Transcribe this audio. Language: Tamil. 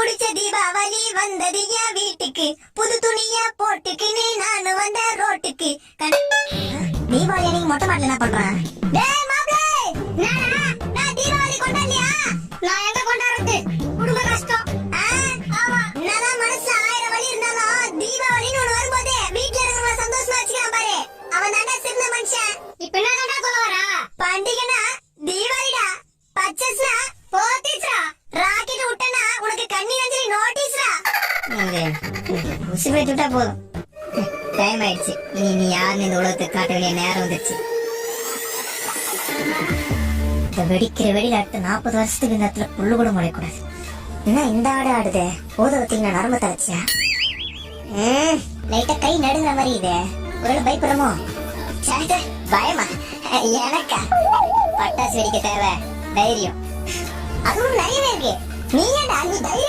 புடிச்ச தீபாவளி வந்தது என் வீட்டுக்கு, புது துணியா போட்டுக்கின்னு நானு வந்த ரோட்டுக்கு. தீபாவளி அன்னைக்கு மொட்டை மாடல என்ன பண்றான்? டேய் மாப்ளே, நான் தீபாவளி கொண்டாடலையா? நான் எங்க கொண்டாடுறது? குடும்ப கஷ்டம். ஆமா, என்னதான் மனசுல 1000 வலி இருந்தாலும் தீபாவளின்னு ஒண்ணு வரும்போது வீட்டுல இருக்கிறவங்க சந்தோஷமா வச்சுக்கிறான் பாரு, அவன் தாண்டா சிறந்த மனுஷன். இப்ப என்ன தாண்டா சொல்ல வரா? பண்டிகைனா தீபாவளிடா, பச்சஸ்னா போத்திஸ்ரா, ராக்கெட் விட்டனா உனக்கு கண்ணி வஞ்சி நோட்டீஸ்ரா. உசுப்பேத்தி விட்டா போதும். டைம் ஆயிடுச்சு. நீ யாருன்னு இந்த உலகத்துக்கு காட்ட வேண்டிய நேரம் வந்துருச்சு. இந்த வெடிக்கிற வெடியில அடுத்த 40 வருஷத்துக்கு இந்த இடத்துல புல்லு கூட முளைக்கூடாது. என்ன இந்த ஆடு ஆடுதே? போத வத்தீங்கன்னா நரம்பு தரச்சியா? லைட்டா கை நடுங்கிற மாதிரி இது. ஒரு பயப்படுறமோ? பயமா? எனக்கா? பட்டாசு வெடிக்க தேவை தைரியம். அதுவும் நிறையவே இருக்கு. நீ ஏன்டா நீ தைரியம்